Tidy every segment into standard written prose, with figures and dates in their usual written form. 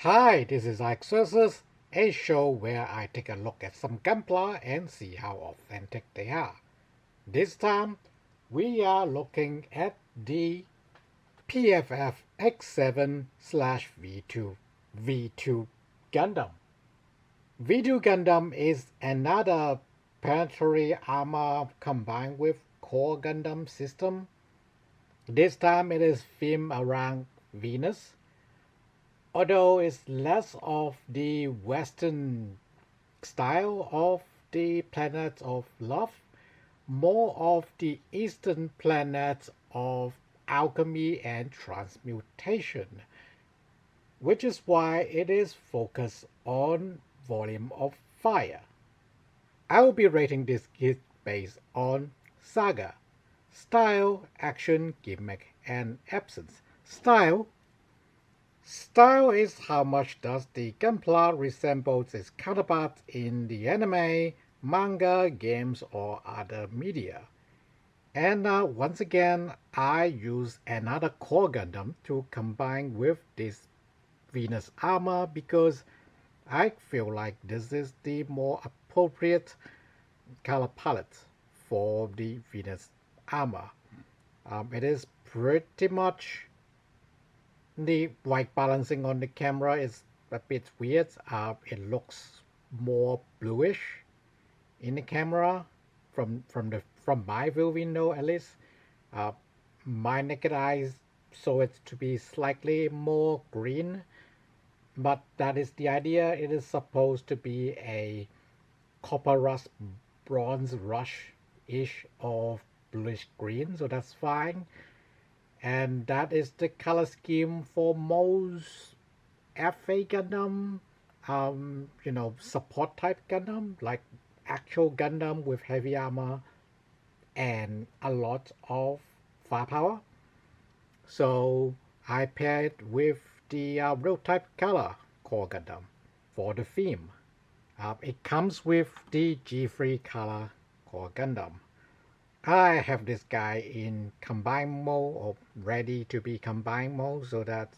Hi, this is Alexcursus, a show where I take a look at some Gunpla and see how authentic they are. This time, we are looking at the PFF-X7 slash V2 Gundam. V2 Gundam is another planetary armor combined with core Gundam system. This time it is themed around Venus, although it's less of the Western style of the planet of love, more of the Eastern planet of alchemy and transmutation, which is why it is focused on volume of fire. I will be rating this kit based on saga, style, action, gimmick, and absence. Style is how much does the gunpla resembles its counterpart in the anime, manga, games, or other media. And once again, I use another core Gundam to combine with this Venus armor because I feel like this is the more appropriate color palette for the Venus armor. It is pretty much the white balancing on the camera is a bit weird. It looks more bluish in the camera from my view window at least. Uh, my naked eyes saw it to be slightly more green, but that is the idea. It is supposed to be a copper rust bronze rush ish of bluish green, so that's fine. And that is the color scheme for most FA Gundam, support type Gundam, like actual Gundam with heavy armor and a lot of firepower. So I paired with the real type color core Gundam for the theme. It comes with the G3 color core Gundam. I have this guy in combine mode or ready to be combined mode so that,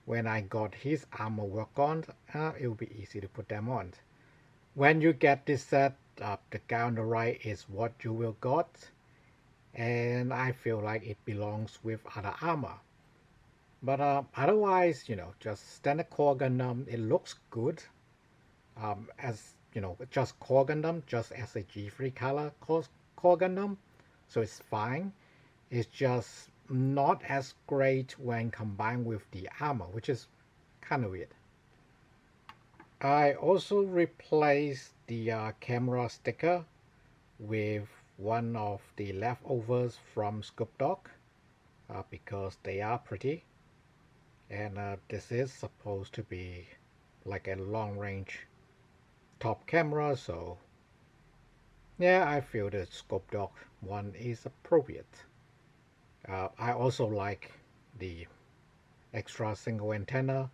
when I got his armor work on, it will be easy to put them on. When you get this set, the guy on the right is what you will got, and I feel like it belongs with other armor. But otherwise, just standard core Gundam, it looks good. Just core Gundam, just as a G3 color core Gundam, so it's fine. It's just not as great when combined with the armor, which is kind of weird. I also replaced the camera sticker with one of the leftovers from Scoop Dog because they are pretty, and this is supposed to be like a long range top camera, so yeah, I feel the Scope Dog one is appropriate. I also like the extra single antenna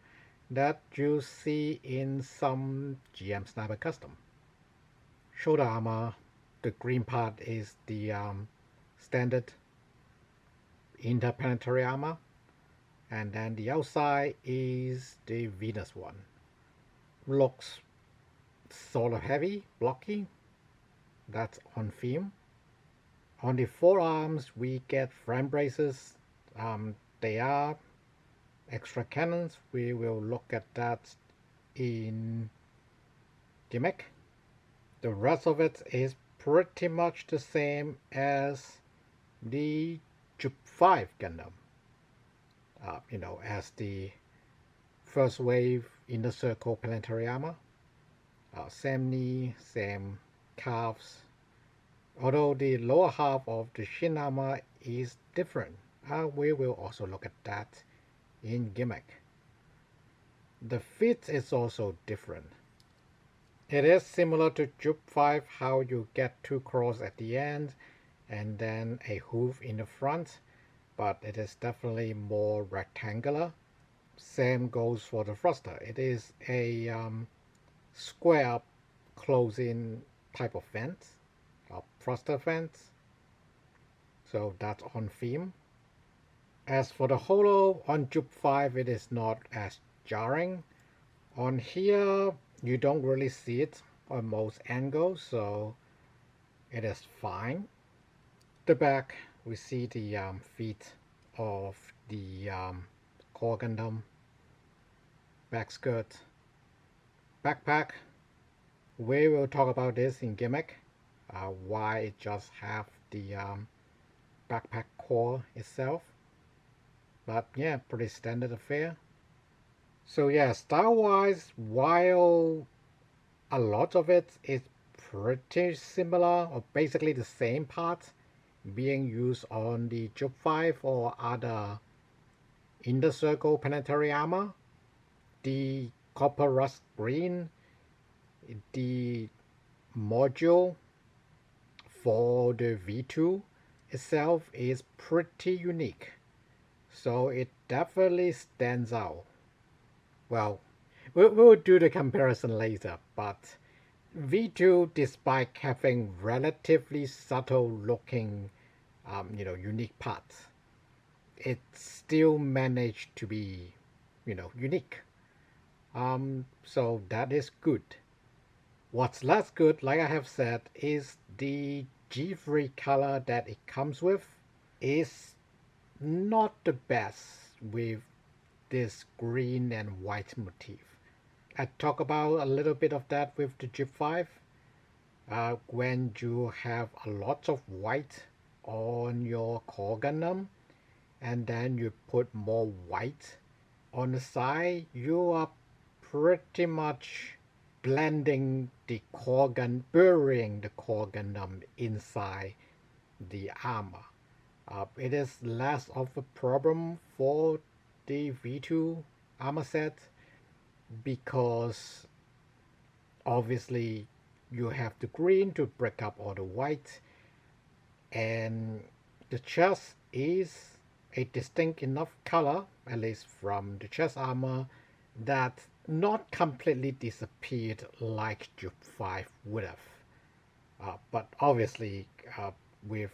that you see in some GM Sniper Custom. Shoulder armor, the green part is the standard interplanetary armor, and then the outside is the Venus one. Looks sort of heavy, blocky. That's on theme. On the forearms, we get frame braces. They are extra cannons. We will look at that in Gimmick. The rest of it is pretty much the same as the Jup 5 Gundam. As the first wave inner circle planetary armor. Same knee, same calves. Although the lower half of the shin armor is different, we will also look at that in Gimmick. The fit is also different. It is similar to Jup 5 how you get two claws at the end and then a hoof in the front, but it is definitely more rectangular. Same goes for the thruster. It is a square closing type of fence, thruster fence, so that's on theme. As for the holo on Jup 5, it is not as jarring. On here, you don't really see it on most angles, so it is fine. The back, we see the feet of the core Gundam, back skirt, backpack. We will talk about this in Gimmick, why it just have the backpack core itself. But yeah, pretty standard affair. So yeah, style-wise, while a lot of it is pretty similar or basically the same parts being used on the Jup 5 or other Inner Circle planetary armor, the copper rust green, the module for the Veetwo itself is pretty unique. So it definitely stands out. Well, we'll do the comparison later, but V2, despite having relatively subtle looking, unique parts, it still managed to be, unique. So that is good. What's less good, like I have said, is the G3 color that it comes with is not the best with this green and white motif. I talk about a little bit of that with the Jeep 5. When you have a lot of white on your core Gundam and then you put more white on the side, you are pretty much blending the core Gundam, burying the core Gundam inside the armor. It is less of a problem for the V2 armor set because obviously you have the green to break up all the white, and the chest is a distinct enough color, at least from the chest armor, that not completely disappeared like Jup 5 would have. But obviously with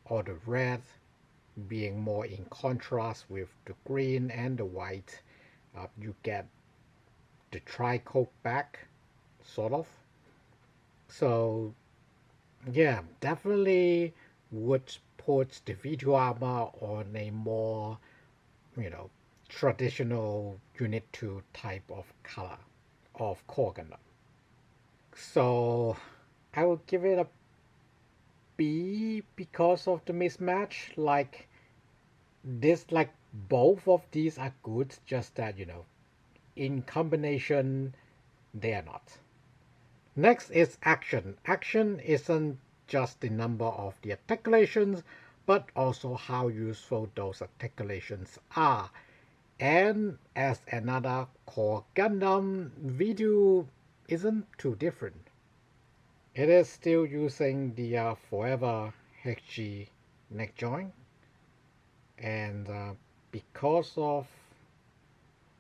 all the red being more in contrast with the green and the white, you get the tri-coat back, sort of. So yeah, definitely would put the V2 armor on a more, traditional Unit 2 type of color of core Gundam. So I will give it a B because of the mismatch. Like both of these are good, just that, in combination, they are not. Next is action. Action isn't just the number of the articulations, but also how useful those articulations are. And as another core Gundam, Veetwo isn't too different. It is still using the forever HG neck joint, and because of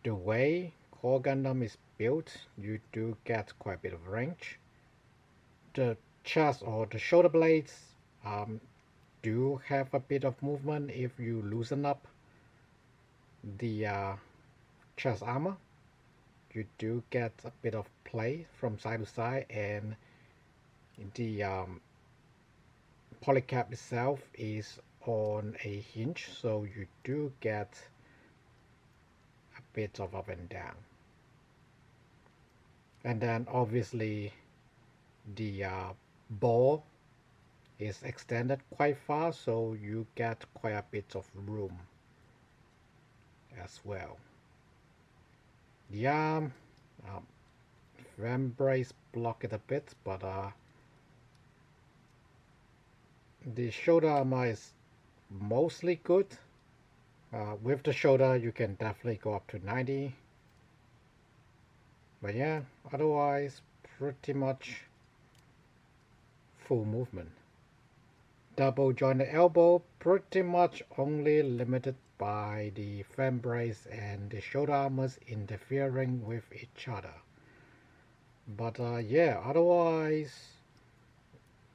the way core Gundam is built, you do get quite a bit of range. The chest or the shoulder blades do have a bit of movement if you loosen up the chest armor. You do get a bit of play from side to side, and the polycap itself is on a hinge, so you do get a bit of up and down. And then obviously the ball is extended quite far, so you get quite a bit of room as well. Yeah, Vambrace block it a bit, but the shoulder armor is mostly good. With the shoulder, you can definitely go up to 90. But yeah, otherwise, pretty much full movement. Double jointed elbow, pretty much only limited by the fan brace and the shoulder armors interfering with each other. But yeah, otherwise,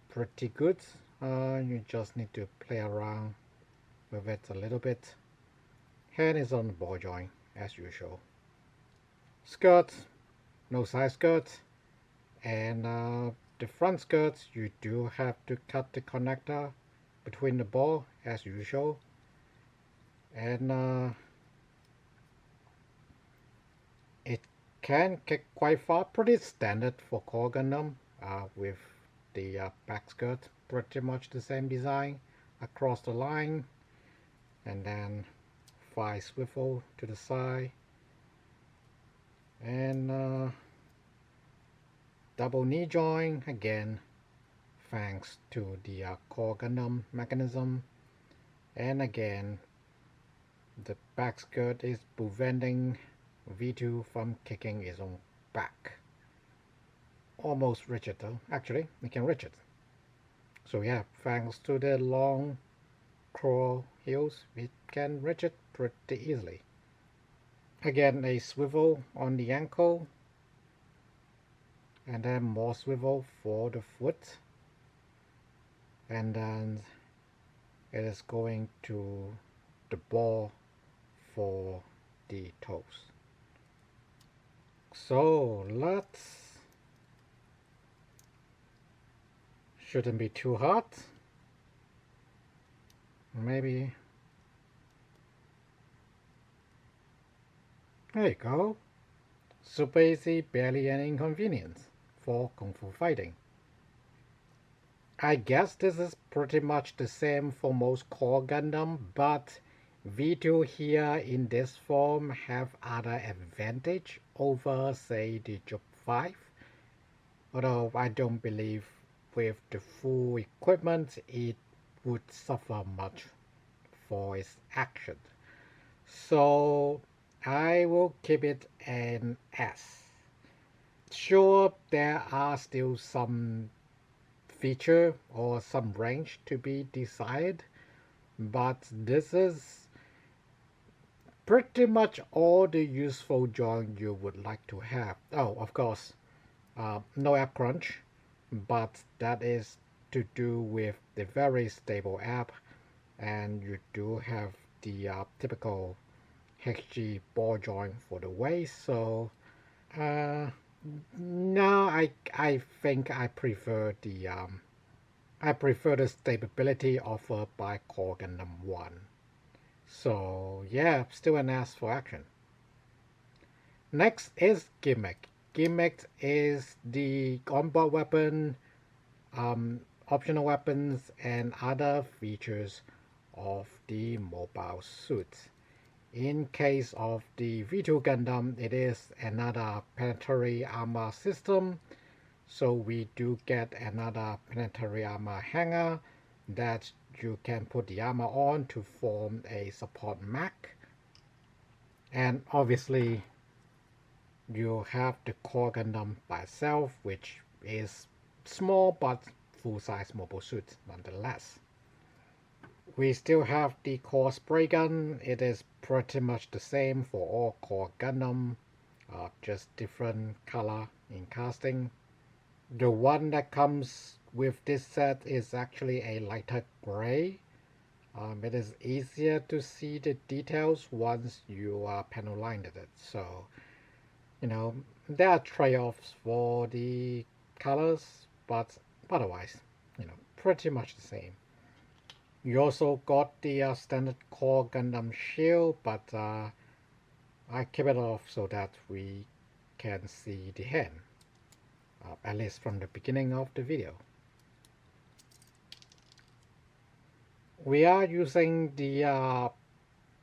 pretty good. You just need to play around with it a little bit. Hand is on the ball joint, as usual. skirt, no side skirt, and the front skirt you do have to cut the connector between the ball as usual, and it can kick quite far, pretty standard for core Gundam, with the back skirt pretty much the same design across the line, and then 5 swivel to the side, and double knee joint again thanks to the core Gundam mechanism, and again the back skirt is preventing Veetwo from kicking his own back. Almost reach it though, actually we can reach it. So yeah, thanks to the long crawl heels we can reach it pretty easily. Again, a swivel on the ankle, and then more swivel for the foot, and then it is going to the ball for the toes. So let's, shouldn't be too hard, maybe. There you go. Super easy, barely any inconvenience for Kung Fu fighting. I guess this is pretty much the same for most core Gundam, but V2 here in this form have other advantage over, say, the Jup 5. Although I don't believe with the full equipment it would suffer much for its action. So I will keep it an S. Sure, there are still some feature or some range to be desired, but this is pretty much all the useful joint you would like to have. Oh, of course, no app crunch, but that is to do with the very stable app, and you do have the typical HG ball joint for the waist. So no, I think I prefer the stability offered by Core Gundam 1. So yeah, still an S for action. Next is Gimmick. Gimmick is the onboard weapon, optional weapons, and other features of the mobile suit. In case of the V2 Gundam, it is another planetary armor system, so we do get another planetary armor hanger that you can put the armor on to form a support mech. And obviously you have the core Gundam by itself, which is small but full-size mobile suit nonetheless. We still have the core spray gun. It is pretty much the same for all core Gundam, just different color in casting. The one that comes with this set is actually a lighter gray. It is easier to see the details once you are panel lined at it. So, there are trade-offs for the colors, but otherwise, pretty much the same. You also got the standard core Gundam shield, but I keep it off so that we can see the hand, at least from the beginning of the video. We are using the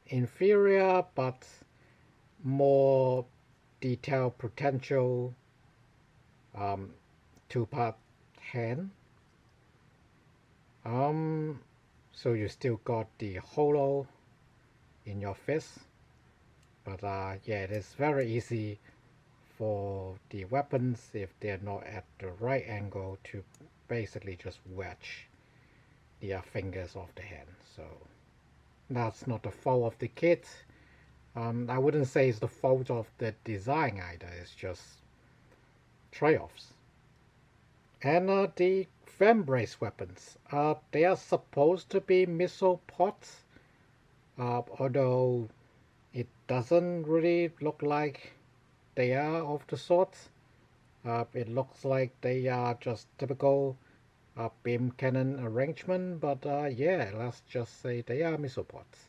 inferior but more detailed potential 2-part hand. So you still got the holo in your fist, but yeah, it is very easy for the weapons, if they're not at the right angle, to basically just wedge the fingers of the hand. So that's not the fault of the kit. I wouldn't say it's the fault of the design either, it's just trade-offs. And the fan brace weapons, they are supposed to be missile pods, although it doesn't really look like they are of the sort. It looks like they are just typical beam cannon arrangement, but yeah, let's just say they are missile pods.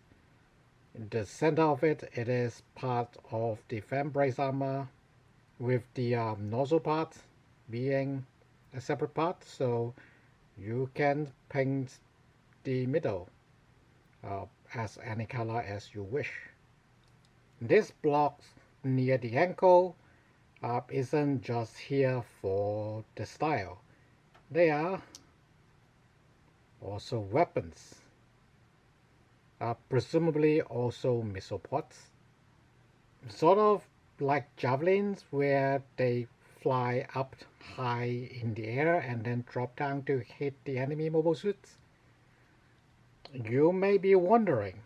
In the center of it, it is part of the fan brace armor, with the nozzle part being a separate part, so you can paint the middle as any color as you wish. This block near the ankle isn't just here for the style. They are also weapons, presumably also missile pods, sort of like javelins where they fly up high in the air and then drop down to hit the enemy mobile suits. You may be wondering,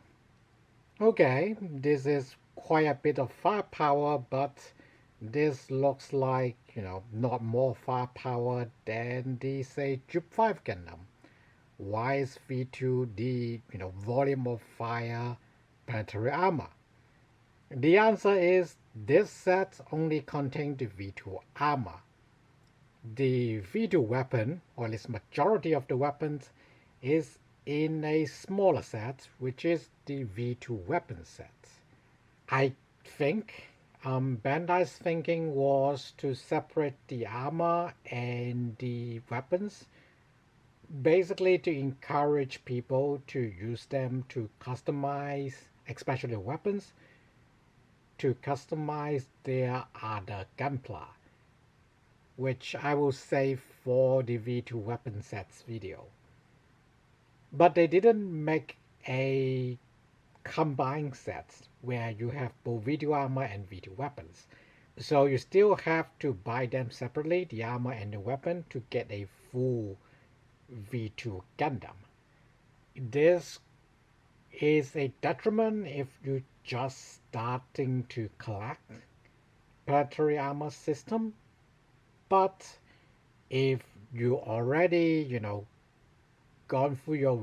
okay, this is quite a bit of firepower, but this looks like, not more firepower than the, say, Jupe 5 Gundam. Why is V2 the, volume of fire planetary armor? The answer is this set only contains the V2 armor. The V2 weapon, or at least majority of the weapons, is in a smaller set, which is the V2 weapon set. I think Bandai's thinking was to separate the armor and the weapons, basically to encourage people to use them to customize, especially weapons, to customize their other gunpla, which I will save for the V2 weapon sets video. But they didn't make a combined set where you have both V2 armor and V2 weapons. So you still have to buy them separately, the armor and the weapon, to get a full V2 Gundam. This is a detriment if you're just starting to collect planetary armor system. But if you already, gone through your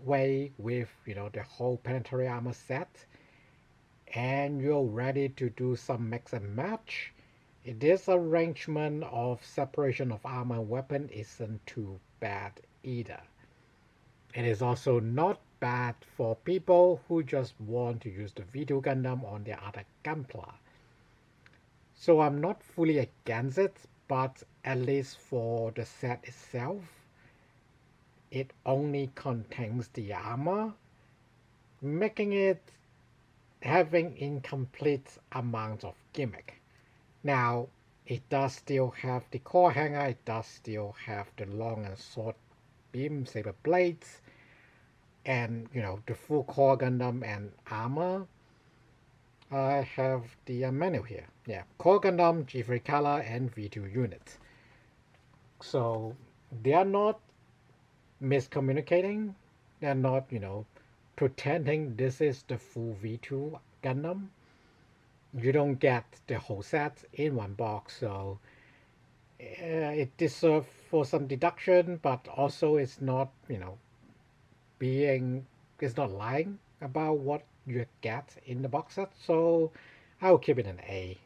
way with, the whole planetary armor set, and you're ready to do some mix and match, this arrangement of separation of armor and weapon isn't too bad either. It is also not bad for people who just want to use the V2 Gundam on their other gunpla. So I'm not fully against it, but at least for the set itself, it only contains the armor, making it having incomplete amount of gimmick. Now, it does still have the core hanger, it does still have the long and short beam saber blades, and the full core Gundam and armor. I have the menu here. Yeah, core Gundam, G3 color, and V2 units. So they are not miscommunicating. They're not, pretending this is the full V2 Gundam. You don't get the whole set in one box, so it deserves for some deduction, but also it's not, it's not lying about what you get in the box set, so I'll keep it an A.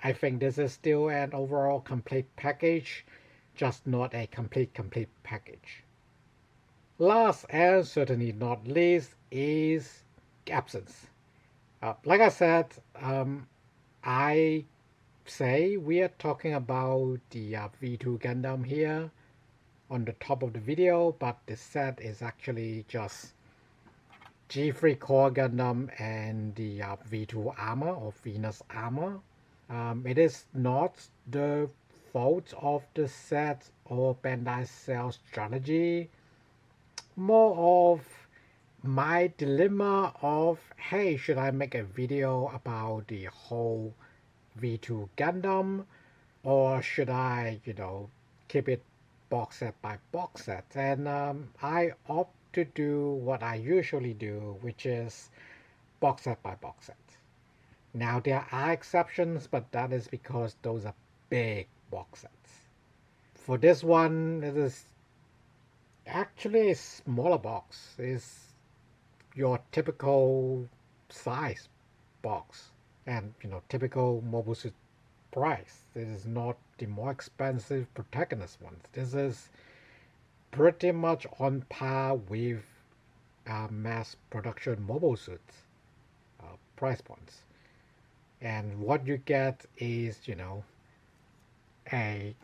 I think this is still an overall complete package, just not a complete package. Last and certainly not least is absence. Like I said, I say we are talking about the V2 Gundam here on the top of the video, but the set is actually just G3 core Gundam and the V2 armor or Venus armor. It is not the fault of the set or Bandai's sales strategy, more of my dilemma of, hey, should I make a video about the whole V2 Gundam, or should I, keep it box set by box set? And I opt to do what I usually do, which is box set by box set. Now there are exceptions, but that is because those are big box sets. For this one, it is actually a smaller box. It's your typical size box. and typical mobile suit price. This is not the more expensive protagonist ones. This is pretty much on par with mass production mobile suits price points. And what you get is, a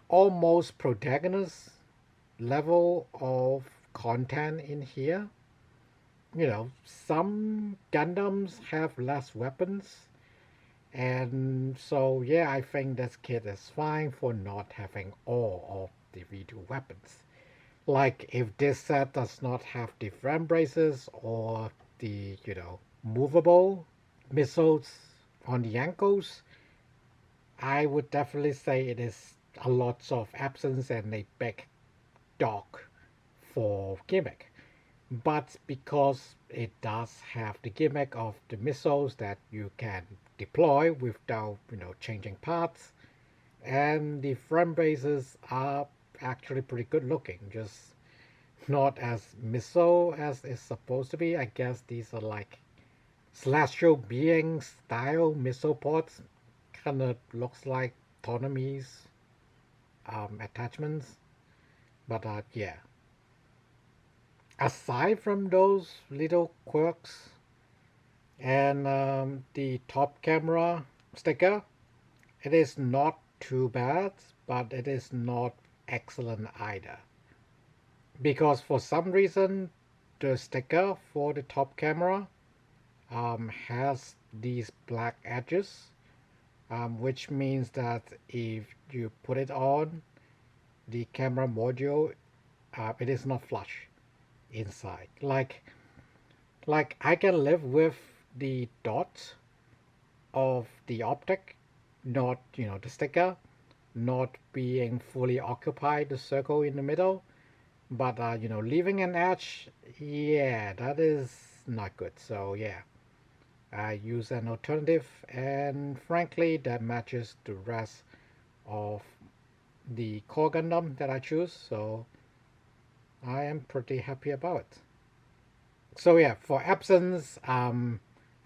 almost protagonist level of content in here. Some Gundams have less weapons, and so yeah, I think this kit is fine for not having all of the V2 weapons. Like if this set does not have the frame braces or the movable missiles on the ankles, I would definitely say it is a lot of absence and a big dog for Gimmick. But because it does have the gimmick of the missiles that you can deploy without changing parts, and the frame bases are actually pretty good looking, just not as missile as it's supposed to be. I guess these are like celestial being style missile pods, kind of looks like Tonamis attachments, but yeah, aside from those little quirks and the top camera sticker, it is not too bad, but it is not excellent either. Because for some reason, the sticker for the top camera has these black edges, which means that if you put it on the camera module, it is not flush inside. Like I can live with the dots of the optic, not the sticker, not being fully occupied, the circle in the middle, but leaving an edge, yeah, that is not good. So yeah, I use an alternative, and frankly that matches the rest of the core Gundam that I choose, so I am pretty happy about it. So yeah, for absence,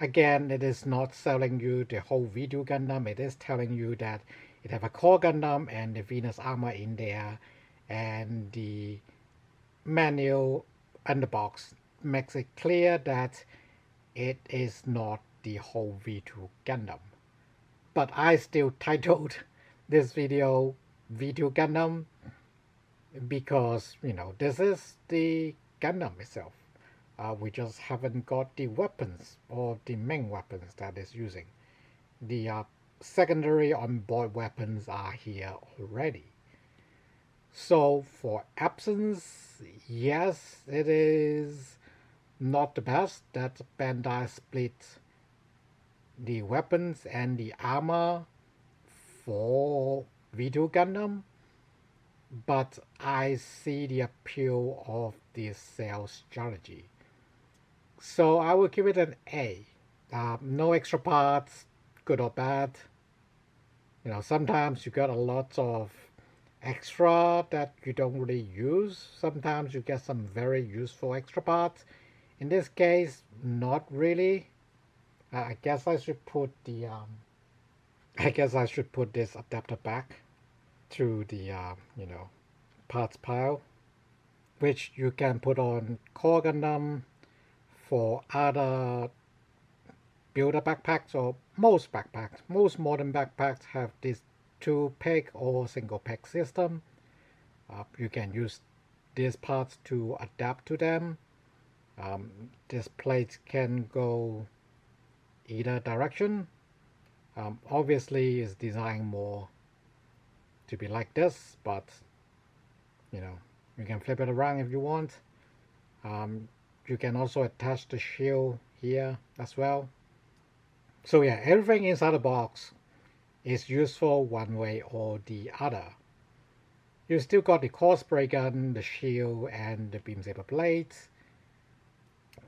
again, it is not selling you the whole Veetwo Gundam. It is telling you that it have a core Gundam and the Venus armor in there, and the manual underbox makes it clear that it is not the whole Veetwo Gundam. But I still titled this video Veetwo Gundam because this is the Gundam itself. We just haven't got the weapons or the main weapons that is using. The secondary onboard weapons are here already. So for absence, yes, it is not the best that Bandai split the weapons and the armor for Veetwo Gundam, but I see the appeal of this sales strategy. So I will give it an A. No extra parts, good or bad. Sometimes you get a lot of extra that you don't really use. Sometimes you get some very useful extra parts. In this case, not really. I guess I should put the this adapter back to the parts pile, which you can put on core Gundam. For other builder backpacks, or most modern backpacks have this 2-peg or single peg system. You can use these parts to adapt to them. This plate can go either direction. Obviously it's designed more to be like this, but you can flip it around if you want. You can also attach the shield here as well. So yeah, everything inside the box is useful one way or the other. You still got the core spray gun, the shield, and the beam saber blades.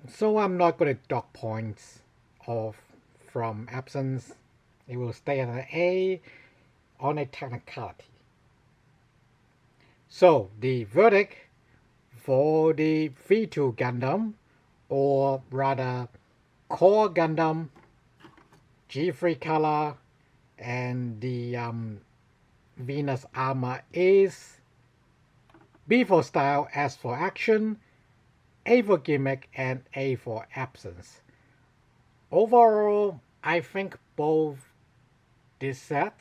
So I'm not going to dock points off from absence. It will stay at an A on a technicality. So the verdict for the Veetwo Gundam, or rather core Gundam, G3 color and the Venus armor is B for style, S for action, A for gimmick, and A for absence. Overall, I think both this set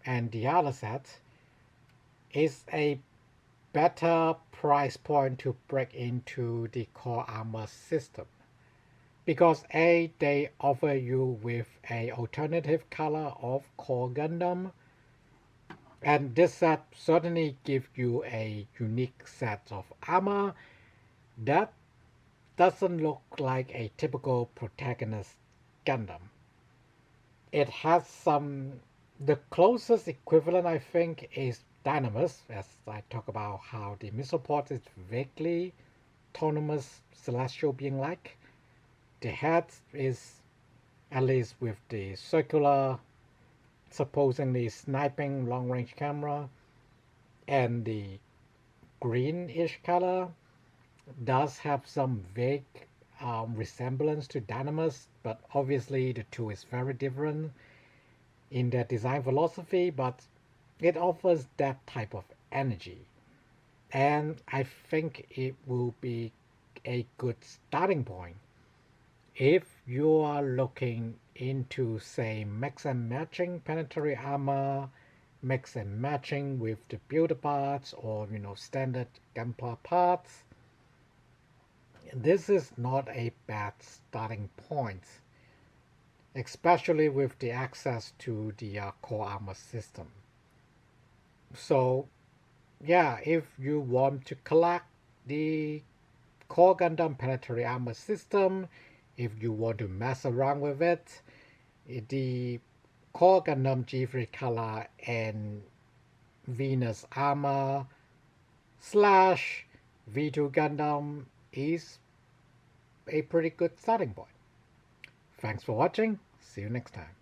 and the other set is a better price point to break into the core armor system, because A, they offer you with a alternative color of core Gundam, and this set certainly gives you a unique set of armor that doesn't look like a typical protagonist Gundam. It has the closest equivalent I think is Dynamis, as I talk about how the missile pod is vaguely autonomous celestial being like. The head is, at least with the circular, supposedly sniping long-range camera, and the greenish color does have some vague resemblance to Dynamis, but obviously the two is very different in their design philosophy, but it offers that type of energy. And I think it will be a good starting point if you are looking into, say, mix and matching planetary armor, mix and matching with the builder parts, or standard Gunpla parts. This is not a bad starting point, especially with the access to the core armor system. So yeah, if you want to collect the core Gundam planetary armor system, if you want to mess around with it, the core Gundam G3 color and Venus armor slash Veetwo Gundam is a pretty good starting point. Thanks for watching. See you next time.